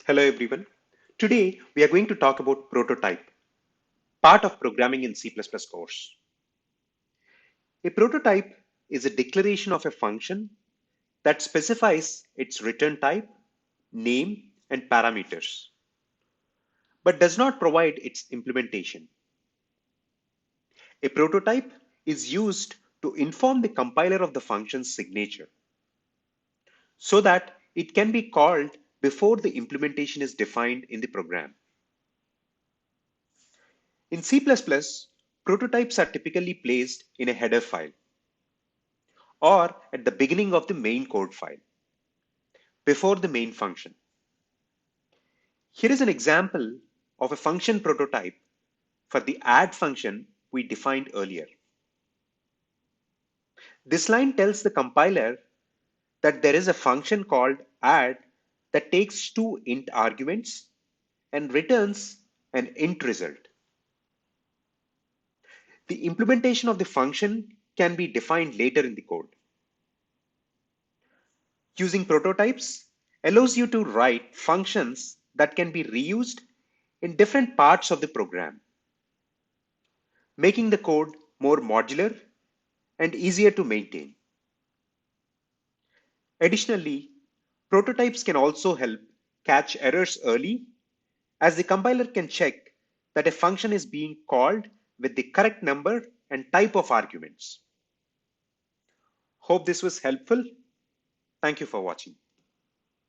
Hello everyone. Today we are going to talk about prototype, part of programming in C++ course. A prototype is a declaration of a function that specifies its return type, name, and parameters, but does not provide its implementation. A prototype is used to inform the compiler of the function's signature so that it can be called before the implementation is defined in the program. In C++, prototypes are typically placed in a header file or at the beginning of the main code file before the main function. Here is an example of a function prototype for the add function we defined earlier. This line tells the compiler that there is a function called add that takes two int arguments and returns an int result. The implementation of the function can be defined later in the code. Using prototypes allows you to write functions that can be reused in different parts of the program, making the code more modular and easier to maintain. Additionally, prototypes can also help catch errors early, as the compiler can check that a function is being called with the correct number and type of arguments. Hope this was helpful. Thank you for watching.